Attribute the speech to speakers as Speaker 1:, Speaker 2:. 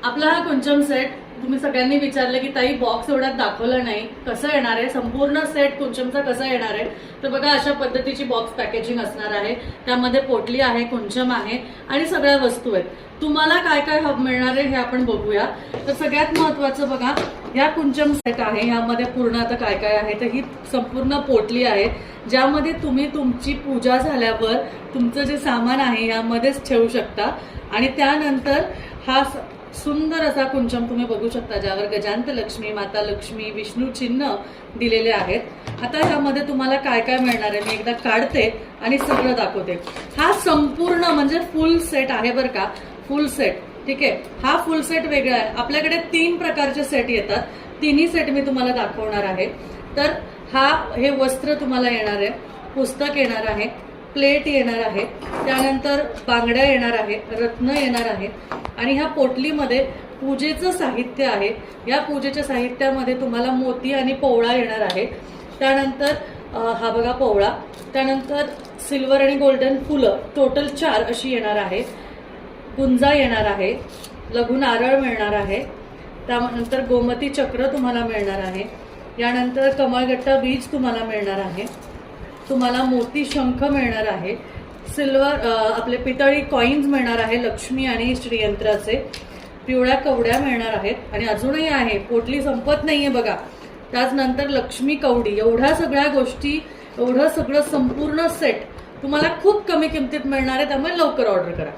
Speaker 1: आपला हा कुंचम सेट तुम्ही सगळ्यांनी विचारलं की ताई बॉक्स एवढ्यात दाखवलं नाही, कसं येणार आहे, संपूर्ण सेट कुंचमचा कसा येणार आहे. तर बघा अशा पद्धतीची बॉक्स पॅकेजिंग असणार आहे. त्यामध्ये पोटली आहे, कुंचम आहे आणि सगळ्या वस्तू आहेत. तुम्हाला काय काय मिळणार आहे हे आपण बघूया. तर सगळ्यात महत्वाचं बघा, ह्या कुंचम सेट आहे, यामध्ये पूर्ण आता काय काय आहे. तर ही संपूर्ण पोटली आहे ज्यामध्ये तुम्ही तुमची पूजा झाल्यावर तुमचं जे सामान आहे यामध्येच ठेवू शकता. आणि त्यानंतर हा सुंदर असा कुंचम तुम्ही बघू शकता ज्यावर गजांत लक्ष्मी, माता लक्ष्मी, विष्णू चिन्ह दिलेले आहेत. आता ह्यामध्ये तुम्हाला काय काय मिळणार आहे मी एकदा काढते आणि सगळं दाखवते. हा संपूर्ण म्हणजे फुल सेट आहे बरं का, फुल सेट. ठीक आहे, हा फुल सेट वेगळा आहे. आपल्याकडे 3 प्रकारचे सेट येतात, तिन्ही सेट मी तुम्हाला दाखवणार आहे. तर हे वस्त्र तुम्हाला येणार आहे, पुस्तक येणार आहे, प्लेट येणार आहे, त्यानंतर बांगड्या येणार आहे, रत्न येणार आहे आणि ह्या पोटलीमध्ये पूजेचं साहित्य आहे. या पूजेच्या साहित्यामध्ये तुम्हाला मोती आणि पोवळा येणार आहे. त्यानंतर हा बघा पोवळा, त्यानंतर सिल्वर आणि गोल्डन फुलं टोटल 4 अशी येणार आहे. गुंजा येणार आहे, लघु नारळ मिळणार आहे, त्यानंतर गोमती चक्र तुम्हाला मिळणार आहे. यानंतर कमळगट्टा बीज तुम्हाला मिळणार आहे. तुम्हाला मोती शंख मिळणार आहे. सिल्वर आपले पितळी कॉइन्स मिळणार आहे लक्ष्मी आणि श्रीयंत्राचे. पिवळ्या कवड्या मिळणार आहेत आणि अजूनही आहे, पोटली संपत नाहीये बघा. त्यानंतर लक्ष्मी कवडी, एवढ्या सगळ्या गोष्टी, एवढं सगळं संपूर्ण सेट तुम्हाला खूप कमी किमतीत मिळणार आहे. त्यामुळे लवकर ऑर्डर करा.